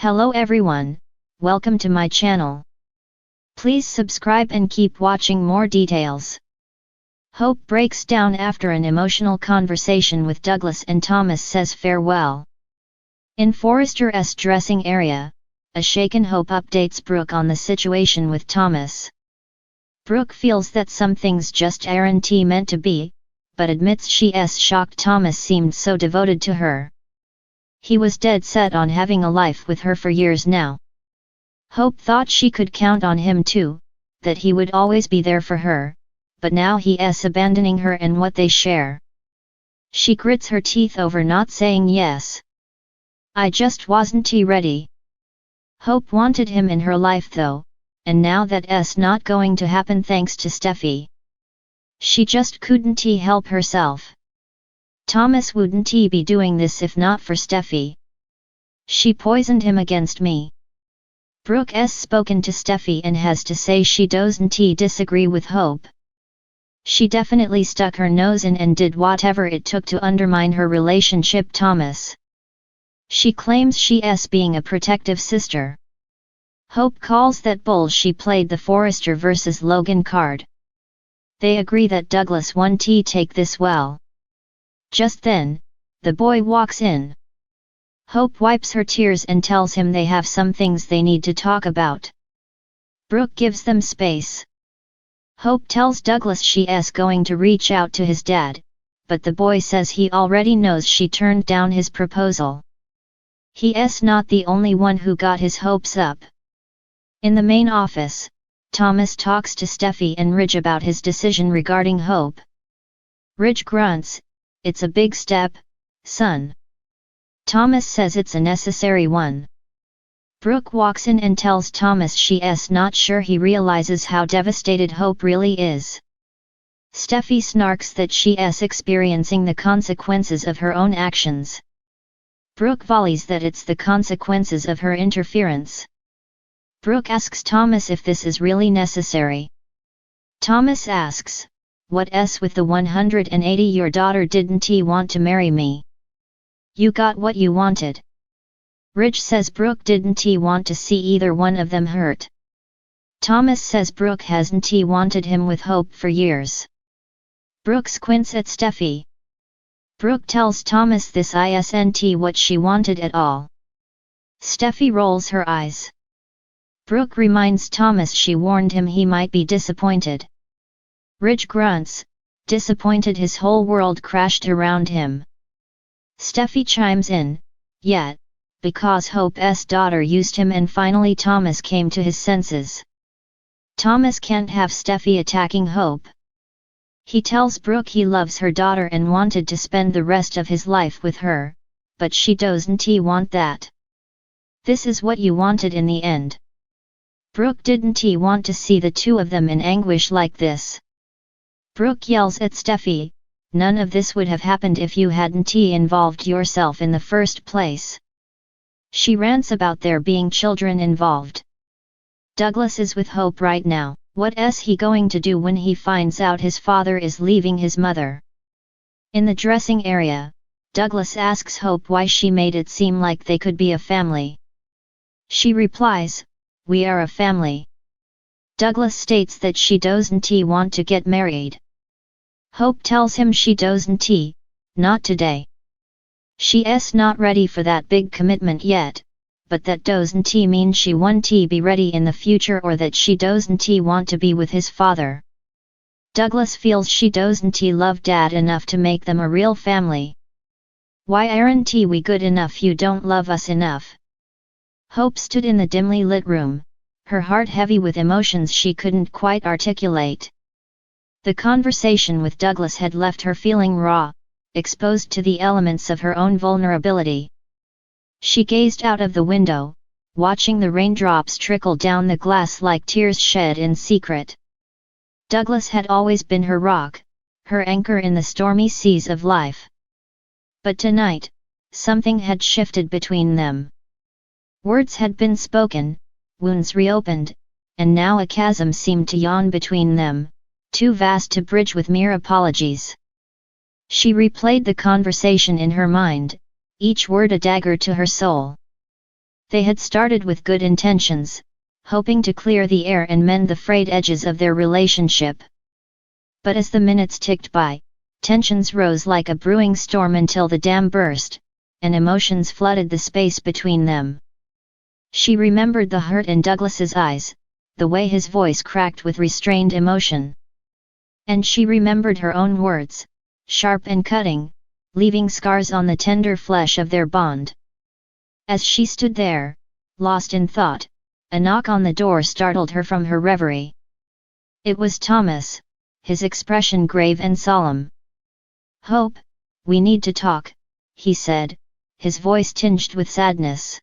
Hello everyone, welcome to my channel. Please subscribe and keep watching more details. Hope breaks down after an emotional conversation with Douglas and Thomas says farewell. In Forrester's dressing area, a shaken Hope updates Brooke on the situation with Thomas. Brooke feels that some things just aren't meant to be, but admits she's shocked Thomas seemed so devoted to her. He was dead set on having a life with her for years now. Hope thought she could count on him too, that he would always be there for her, but now he's abandoning her and what they share. She grits her teeth over not saying yes. I just wasn't ready. Hope wanted him in her life though, and now that's not going to happen thanks to Steffi. She just couldn't help herself. Thomas wouldn't be doing this if not for Steffi. She poisoned him against me. Brooke's spoken to Steffi and has to say she doesn't disagree with Hope. She definitely stuck her nose in and did whatever it took to undermine her relationship Thomas. She claims she's being a protective sister. Hope calls that bull she played the Forrester vs. Logan card. They agree that Douglas won't take this well. Just then, the boy walks in. Hope wipes her tears and tells him they have some things they need to talk about. Brooke gives them space. Hope tells Douglas she's going to reach out to his dad, but the boy says he already knows she turned down his proposal. He's not the only one who got his hopes up. In the main office, Thomas talks to Steffi and Ridge about his decision regarding Hope. Ridge grunts, "It's a big step, son." Thomas says it's a necessary one. Brooke walks in and tells Thomas she's not sure he realizes how devastated Hope really is. Steffi snarks that she's experiencing the consequences of her own actions. Brooke volleys that it's the consequences of her interference. Brooke asks Thomas if this is really necessary. Thomas asks, "What's with the 180? Your daughter didn't want to marry me. You got what you wanted." Ridge says Brooke didn't want to see either one of them hurt. Thomas says Brooke hasn't wanted him with Hope for years. Brooke squints at Steffi. Brooke tells Thomas this isn't what she wanted at all. Steffi rolls her eyes. Brooke reminds Thomas she warned him he might be disappointed. Ridge grunts, disappointed his whole world crashed around him. Steffi chimes in, "Yet, because Hope's daughter used him and finally Thomas came to his senses." Thomas can't have Steffi attacking Hope. He tells Brooke he loves her daughter and wanted to spend the rest of his life with her, but she doesn't want that. "This is what you wanted in the end." Brooke didn't want to see the two of them in anguish like this. Brooke yells at Steffi, "None of this would have happened if you hadn't involved yourself in the first place." She rants about there being children involved. Douglas is with Hope right now. What's he going to do when he finds out his father is leaving his mother? In the dressing area, Douglas asks Hope why she made it seem like they could be a family. She replies, "We are a family." Douglas states that she doesn't want to get married. Hope tells him she doesn't, not today. She's not ready for that big commitment yet, but that doesn't mean she won't be ready in the future or that she doesn't want to be with his father. Douglas feels she doesn't love Dad enough to make them a real family. "Why aren't we good enough? You don't love us enough." Hope stood in the dimly lit room, her heart heavy with emotions she couldn't quite articulate. The conversation with Douglas had left her feeling raw, exposed to the elements of her own vulnerability. She gazed out of the window, watching the raindrops trickle down the glass like tears shed in secret. Douglas had always been her rock, her anchor in the stormy seas of life. But tonight, something had shifted between them. Words had been spoken, wounds reopened, and now a chasm seemed to yawn between them, too vast to bridge with mere apologies. She replayed the conversation in her mind, each word a dagger to her soul. They had started with good intentions, hoping to clear the air and mend the frayed edges of their relationship. But as the minutes ticked by, tensions rose like a brewing storm until the dam burst, and emotions flooded the space between them. She remembered the hurt in Douglas's eyes, the way his voice cracked with restrained emotion. And she remembered her own words, sharp and cutting, leaving scars on the tender flesh of their bond. As she stood there, lost in thought, a knock on the door startled her from her reverie. It was Thomas, his expression grave and solemn. "Hope, we need to talk," he said, his voice tinged with sadness.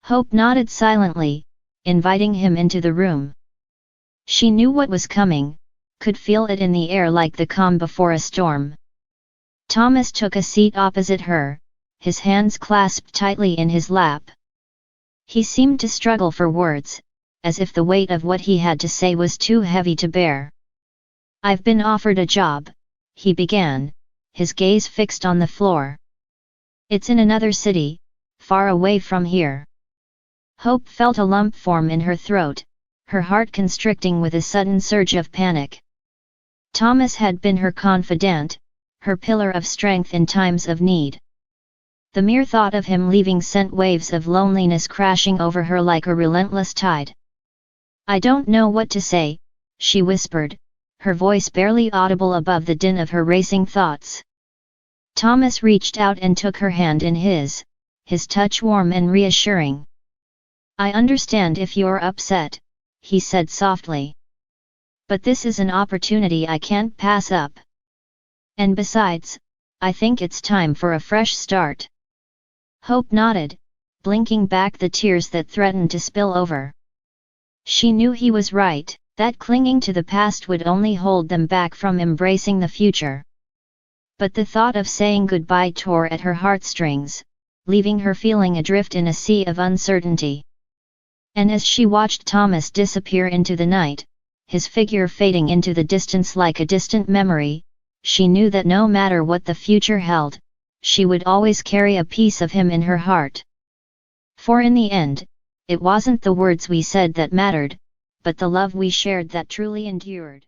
Hope nodded silently, inviting him into the room. She knew what was coming, could feel it in the air like the calm before a storm. Thomas took a seat opposite her, his hands clasped tightly in his lap. He seemed to struggle for words, as if the weight of what he had to say was too heavy to bear. "I've been offered a job," he began, his gaze fixed on the floor. "It's in another city, far away from here." Hope felt a lump form in her throat, her heart constricting with a sudden surge of panic. Thomas had been her confidant, her pillar of strength in times of need. The mere thought of him leaving sent waves of loneliness crashing over her like a relentless tide. "I don't know what to say," she whispered, her voice barely audible above the din of her racing thoughts. Thomas reached out and took her hand in his touch warm and reassuring. "I understand if you're upset," he said softly. "But this is an opportunity I can't pass up. And besides, I think it's time for a fresh start." Hope nodded, blinking back the tears that threatened to spill over. She knew he was right, that clinging to the past would only hold them back from embracing the future. But the thought of saying goodbye tore at her heartstrings, leaving her feeling adrift in a sea of uncertainty. And as she watched Thomas disappear into the night, his figure fading into the distance like a distant memory, she knew that no matter what the future held, she would always carry a piece of him in her heart. For in the end, it wasn't the words we said that mattered, but the love we shared that truly endured.